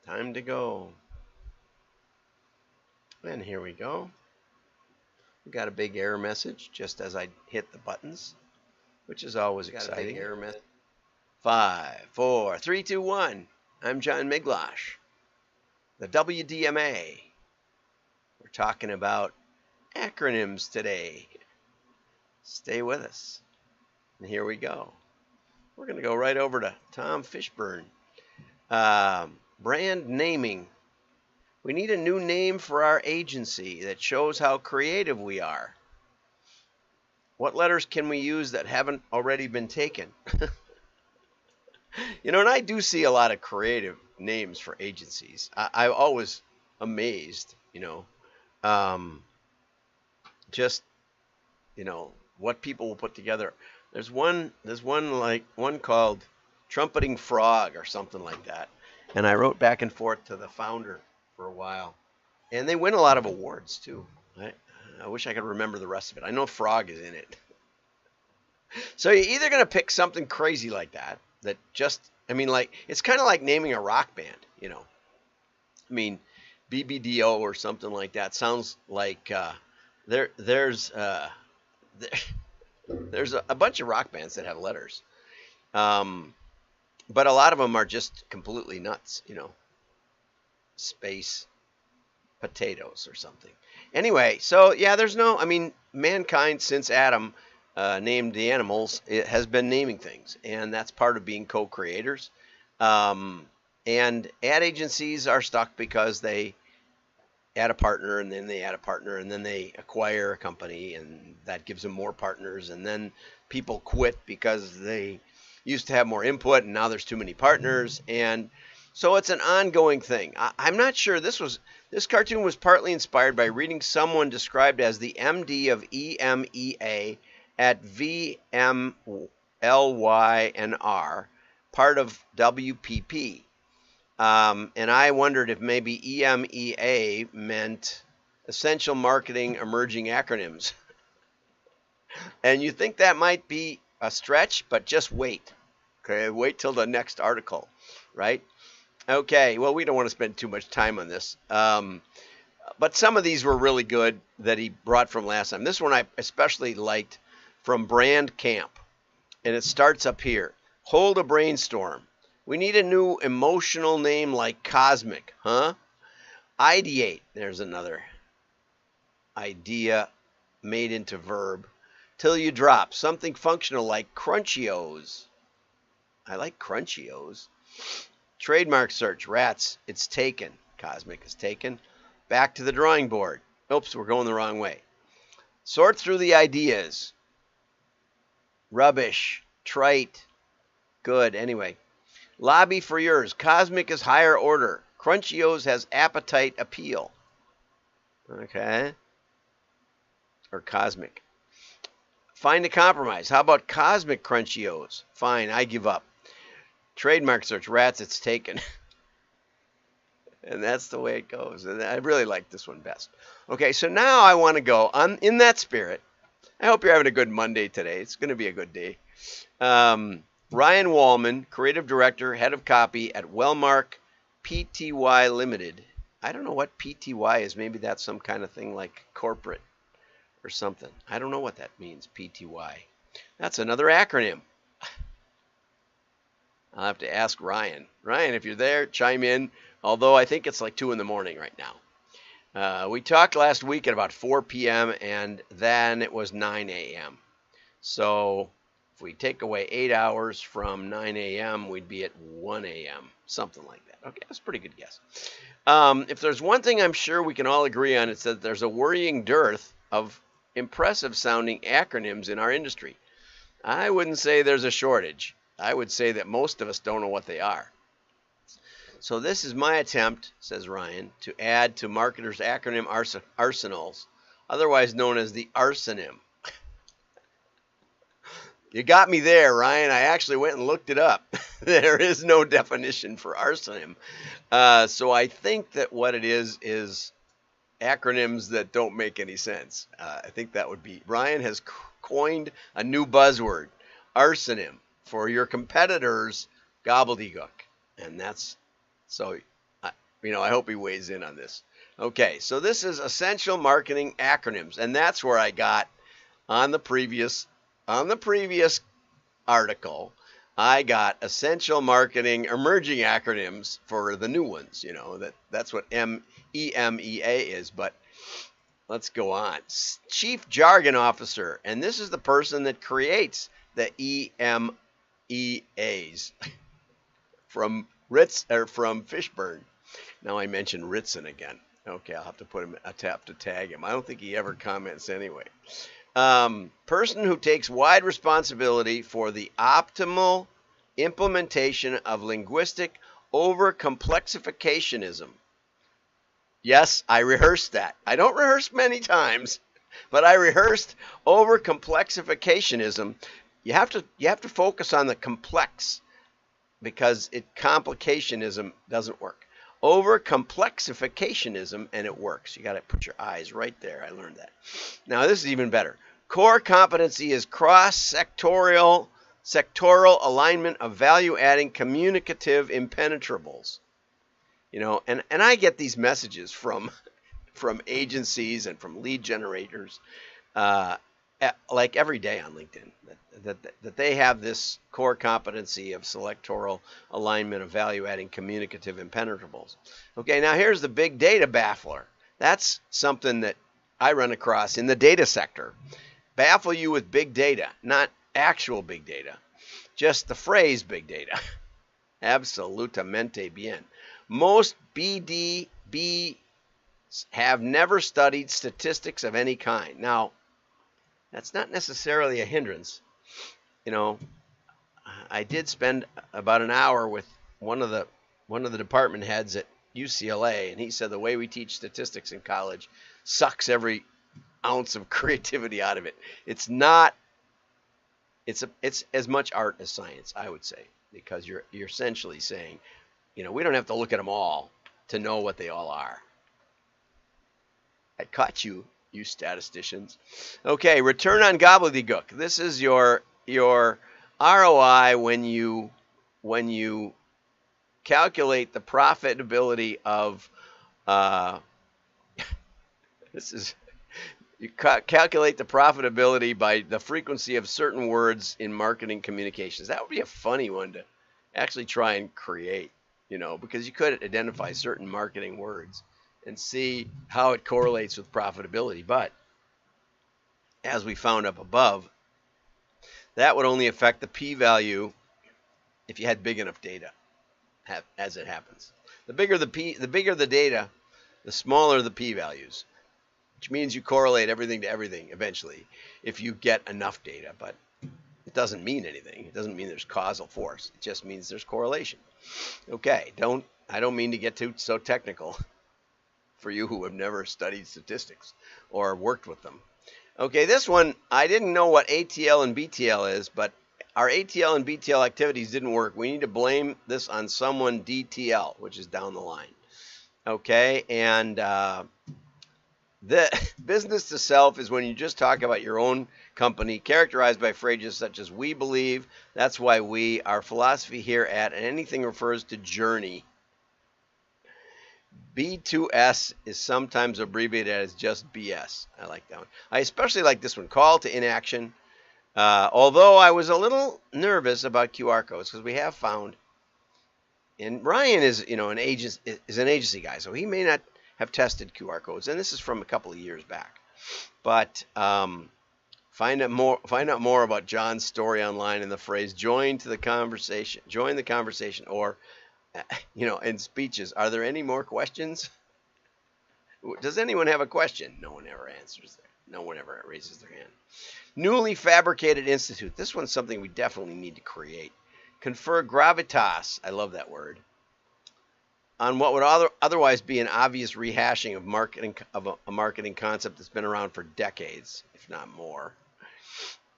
Time to go. And here we go. We got a big error message just as I hit the buttons, which is always exciting. Error message. 5, 4, 3, 2, 1. I'm John Miglosh, the WDMA. We're talking about acronyms today. Stay with us. And here we go. We're going to go right over to Tom Fishburne. Brand naming. We need a new name for our agency that shows how creative we are. What letters can we use that haven't already been taken? And I do see a lot of creative names for agencies. I'm always amazed, just, what people will put together. There's one called Trumpeting Frog or something like that. And I wrote back and forth to the founder for a while. And they win a lot of awards, too. I wish I could remember the rest of it. I know Frog is in it. So you're either going to pick something crazy like that just, it's kind of like naming a rock band, BBDO or something like that. Sounds like there's a bunch of rock bands that have letters. But a lot of them are just completely nuts, Space Potatoes or something. Anyway, so yeah, mankind since Adam named the animals, it has been naming things, and that's part of being co-creators. And ad agencies are stuck because they add a partner, and then they add a partner, and then they acquire a company, and that gives them more partners, and then people quit because they used to have more input, and now there's too many partners, and so it's an ongoing thing. I'm not sure. This cartoon was partly inspired by reading someone described as the MD of EMEA at VMLYNR, part of WPP. And I wondered if maybe EMEA meant Essential Marketing Emerging Acronyms. And you think that might be a stretch, but just wait. Okay, wait till the next article, right? Okay, well, we don't want to spend too much time on this. But some of these were really good that he brought from last time. This one I especially liked from Brand Camp. And it starts up here. Hold a brainstorm. We need a new emotional name like Cosmic, huh? Ideate. There's another idea made into verb. Till you drop. Something functional like Crunchios. I like Crunchios. Trademark search. Rats. It's taken. Cosmic is taken. Back to the drawing board. Oops, we're going the wrong way. Sort through the ideas. Rubbish. Trite. Good. Anyway. Lobby for yours. Cosmic is higher order. Crunchios has appetite appeal. Okay. Or Cosmic. Find a compromise. How about Cosmic Crunchios? Fine, I give up. Trademark search. Rats, it's taken. And that's the way it goes. And I really like this one best. Okay, so now I want to go on in that spirit. I hope you're having a good Monday today. It's going to be a good day. Ryan Wallman, Creative Director, Head of Copy at Wellmark Pty Limited. I don't know what Pty is. Maybe that's some kind of thing like corporate or something. I don't know what that means, Pty. That's another acronym. I'll have to ask Ryan. Ryan, if you're there, chime in. Although I think it's like 2 in the morning right now. We talked last week at about 4 p.m. and then it was 9 a.m. So if we take away 8 hours from 9 a.m., we'd be at 1 a.m. Something like that. Okay, that's a pretty good guess. If there's one thing I'm sure we can all agree on, it's that there's a worrying dearth of impressive sounding acronyms in our industry. I wouldn't say there's a shortage. I would say that most of us don't know what they are. So this is my attempt, says Ryan, to add to marketers' acronym arsenals, otherwise known as the arsonym. You got me there, Ryan. I actually went and looked it up. There is no definition for arsonym. So I think that what it is acronyms that don't make any sense. I think that would be, Ryan has coined a new buzzword, arsonym, for your competitors' gobbledygook. And that's, so I hope he weighs in on this. Okay, so this is essential marketing acronyms, and that's where I got on the previous article. I got essential marketing emerging acronyms for the new ones. That's what EMEA is. But let's go on. Chief Jargon Officer, and this is the person that creates the EMEAs from Ritz or from Fishburne. Now I mentioned Ritzon again. Okay, I'll have to tag him. I don't think he ever comments anyway. Person who takes wide responsibility for the optimal implementation of linguistic over-complexificationism. Yes, I rehearsed that. I don't rehearse many times, but I rehearsed over-complexificationism. You have to focus on the complex, because complicationism doesn't work. Over-complexificationism, and it works. You got to put your eyes right there. I learned that. Now, this is even better. Core competency is sectoral alignment of value-adding communicative impenetrables. And I get these messages from agencies and from lead generators like every day on LinkedIn that they have this core competency of selectoral alignment of value-adding communicative impenetrables. Okay, now here's the big data baffler. That's something that I run across in the data sector. Baffle you with big data, not actual big data, just the phrase big data. Absolutamente bien. Most BDBs have never studied statistics of any kind. Now, that's not necessarily a hindrance. I did spend about an hour with one of the department heads at UCLA, and he said the way we teach statistics in college sucks every ounce of creativity out of it. It's as much art as science, I would say, because you're essentially saying, we don't have to look at them all to know what they all are. I caught you statisticians. Okay, return on gobbledygook. This is your ROI when you calculate the profitability of you calculate the profitability by the frequency of certain words in marketing communications. That would be a funny one to actually try and create, because you could identify certain marketing words and see how it correlates with profitability. But as we found up above, that would only affect the p-value if you had big enough data, as it happens. The bigger the data, the smaller the p-values, which means you correlate everything to everything eventually if you get enough data. But it doesn't mean anything. It doesn't mean there's causal force. It just means there's correlation. Okay, I don't mean to get too so technical for you who have never studied statistics or worked with them. Okay, this one, I didn't know what ATL and BTL is, but our ATL and BTL activities didn't work. We need to blame this on someone DTL, which is down the line. Okay, and the business to self is when you just talk about your own company, characterized by phrases such as "we believe," "that's why we," "our philosophy here at," and anything refers to journey. B2S is sometimes abbreviated as just BS. I like that one. I especially like this one, call to inaction. Although I was a little nervous about QR codes, because we have found, and Ryan is an agency guy, so he may not have tested QR codes, and this is from a couple of years back. But find out more about John's story online in the phrase "join the conversation," or in speeches. Are there any more questions? Does anyone have a question? No one ever answers there. No one ever raises their hand. Newly fabricated institute. This one's something we definitely need to create. Confer gravitas. I love that word. On what would otherwise be an obvious rehashing of a marketing concept that's been around for decades, if not more.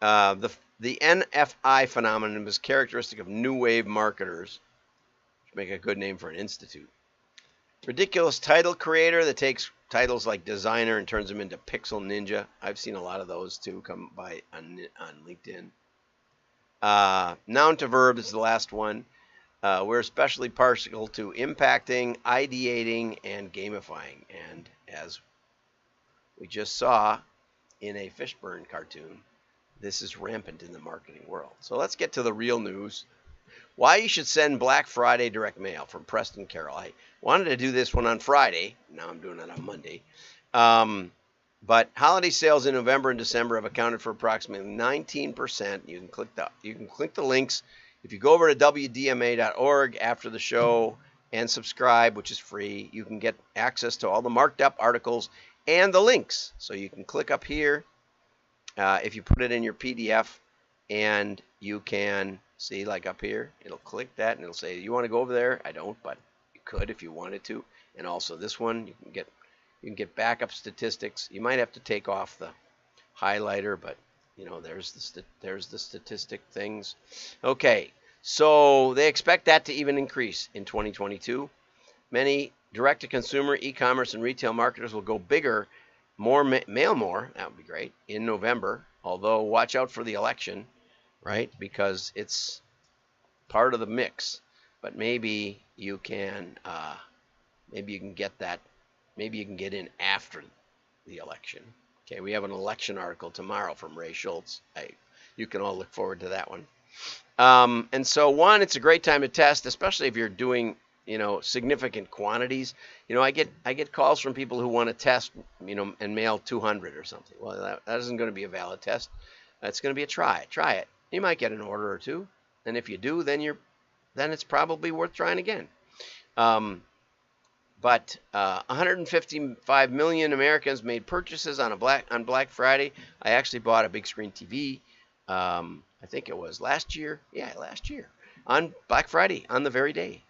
The NFI phenomenon is characteristic of new wave marketers, which make a good name for an institute. Ridiculous title creator that takes titles like designer and turns them into pixel ninja. I've seen a lot of those too come by on LinkedIn. Noun to verb is the last one. We're especially partial to impacting, ideating, and gamifying. And as we just saw in a Fishburne cartoon, this is rampant in the marketing world. So let's get to the real news. Why you should send Black Friday direct mail from Preston Carroll. I wanted to do this one on Friday. Now I'm doing it on Monday. But holiday sales in November and December have accounted for approximately 19%. You can click the links. If you go over to wdma.org after the show and subscribe, which is free, you can get access to all the marked up articles and the links. So you can click up here if you put it in your PDF, and you can see, like up here, it'll click that and it'll say, you want to go over there? I don't, but you could if you wanted to. And also this one, you can get backup statistics. You might have to take off the highlighter, but you know, there's the statistic things. Okay, so they expect that to even increase in 2022. Many direct-to-consumer, e-commerce, and retail marketers will go bigger, mail more. That would be great in November. Although watch out for the election, right? Because it's part of the mix. But maybe you can get that. Maybe you can get in after the election. Okay, we have an election article tomorrow from Ray Schultz. You can all look forward to that one. And so, one, it's a great time to test, especially if you're doing, you know, significant quantities. You know, I get calls from people who want to test, you know, and mail 200 or something. Well, that isn't going to be a valid test. That's going to be a try. Try it. You might get an order or two, and if you do, then it's probably worth trying again. But 155 million Americans made purchases on Black Friday. I actually bought a big screen TV. I think it was last year. Yeah, last year on Black Friday, on the very day.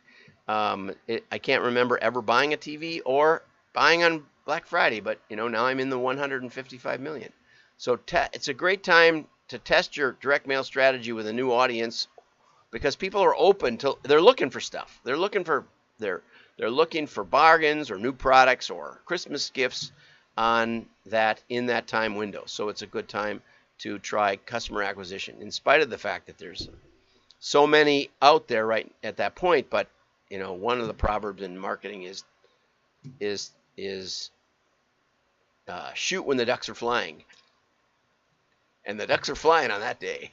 I can't remember ever buying a TV or buying on Black Friday, but you know, now I'm in the 155 million. So it's a great time to test your direct mail strategy with a new audience, because people are open to, they're looking for stuff. They're looking for bargains or new products or Christmas gifts in that time window. So it's a good time to try customer acquisition, in spite of the fact that there's so many out there right at that point. But you know, one of the proverbs in marketing is shoot when the ducks are flying, and the ducks are flying on that day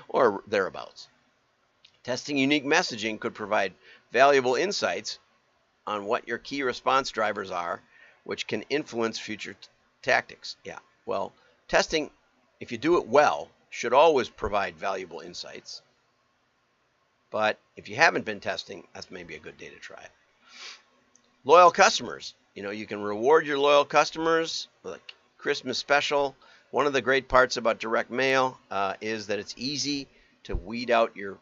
or thereabouts. Testing unique messaging could provide valuable insights on what your key response drivers are, which can influence future tactics. Yeah, well, testing, if you do it well, should always provide valuable insights. But if you haven't been testing, that's maybe a good day to try it. Loyal customers. You know, you can reward your loyal customers with a Christmas special. One of the great parts about direct mail is that it's easy to weed out your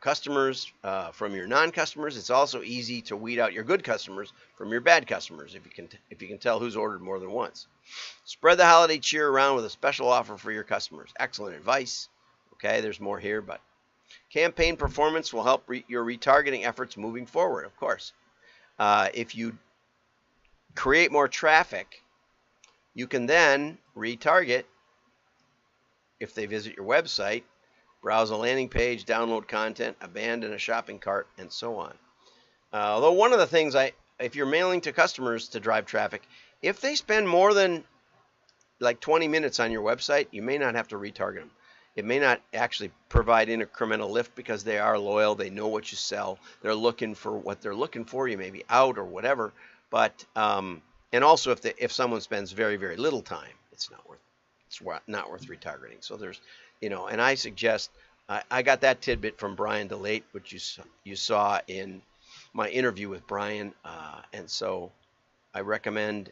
customers from your non-customers. It's also easy to weed out your good customers from your bad customers, if you can tell who's ordered more than once. Spread the holiday cheer around with a special offer for your customers. Excellent advice. Okay, there's more here, but campaign performance will help your retargeting efforts moving forward, of course. If you create more traffic, you can then retarget if they visit your website, browse a landing page, download content, abandon a shopping cart, and so on. Although one of the things, if you're mailing to customers to drive traffic, if they spend more than like 20 minutes on your website, you may not have to retarget them. It may not actually provide incremental lift because they are loyal. They know what you sell. They're looking for what they're looking for. You may be out or whatever. But and also if someone spends very, very little time, it's not worth retargeting. So there's, you know, and I suggest, I got that tidbit from Brian DeLate, which you saw in my interview with Brian, and so I recommend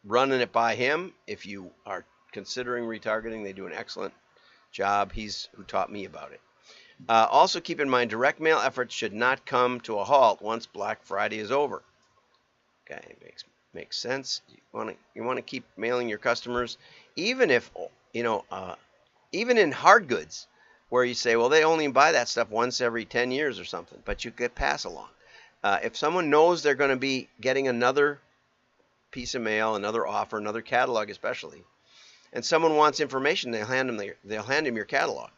running it by him if you are considering retargeting. They do an excellent job. He's who taught me about it. Also keep in mind, direct mail efforts should not come to a halt once Black Friday is over. Okay, makes sense. You want to keep mailing your customers, even if, you know, even in hard goods, where you say, well, they only buy that stuff once every 10 years or something, but you could pass along. If someone knows they're going to be getting another piece of mail, another offer, another catalog especially, and someone wants information, they'll hand them your catalog.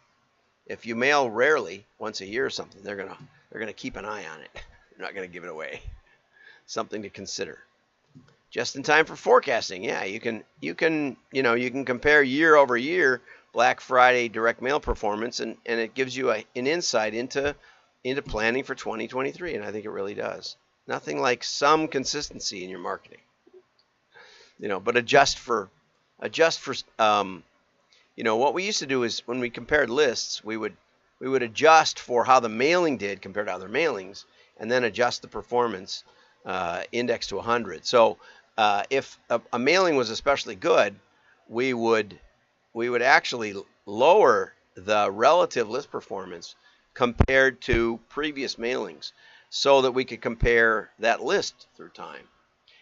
If you mail rarely, once a year or something, they're they're going to keep an eye on it. They're not going to give it away. Something to consider. Just in time for forecasting. Yeah, you can compare year over year Black Friday direct mail performance, and it gives you an insight into planning for 2023, and I think it really does. Nothing like some consistency in your marketing. But adjust for what we used to do is when we compared lists, we would adjust for how the mailing did compared to other mailings, and then adjust the performance index to 100. So if a mailing was especially good, we would actually lower the relative list performance compared to previous mailings, so that we could compare that list through time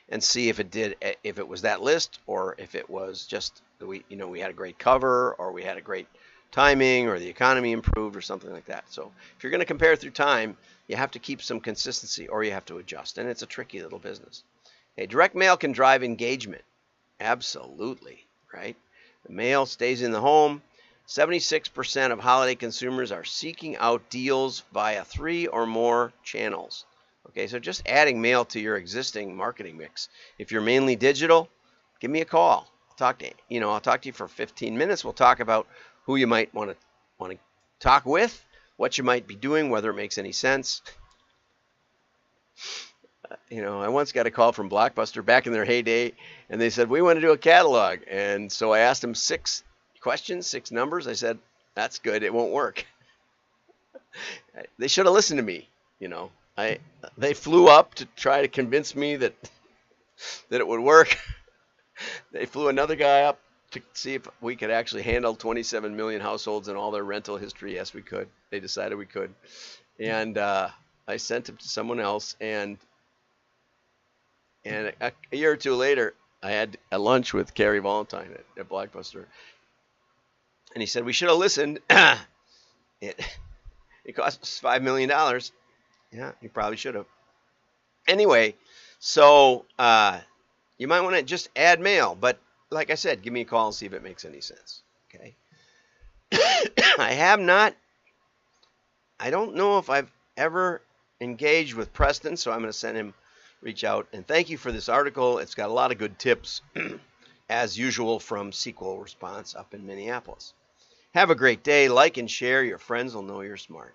and see if it was that list, or if it was just we had a great cover, or we had a great timing, or the economy improved, or something like that. So if you're going to compare through time, you have to keep some consistency, or you have to adjust, and it's a tricky little business. Okay, direct mail can drive engagement. Absolutely, right? The mail stays in the home. 76% of holiday consumers are seeking out deals via 3 or more channels. Okay, so just adding mail to your existing marketing mix. If you're mainly digital, give me a call. I'll talk to you for 15 minutes. We'll talk about who you might want to talk with, what you might be doing, whether it makes any sense. I once got a call from Blockbuster back in their heyday, and they said, we want to do a catalog. And so I asked them 6 questions, 6 numbers. I said, that's good. It won't work. They should have listened to me. They flew up to try to convince me that it would work. They flew another guy up to see if we could actually handle 27 million households and all their rental history. Yes, we could. They decided we could. And I sent him to someone else, and a year or two later, I had a lunch with Carrie Valentine at Blockbuster. And he said, we should have listened. It cost us $5 million. Yeah, you probably should have. Anyway, so you might want to just add mail. But like I said, give me a call and see if it makes any sense. Okay. I don't know if I've ever engaged with Preston, so I'm going to send him, reach out. And thank you for this article. It's got a lot of good tips, as usual, from SQL Response up in Minneapolis. Have a great day. Like and share. Your friends will know you're smart.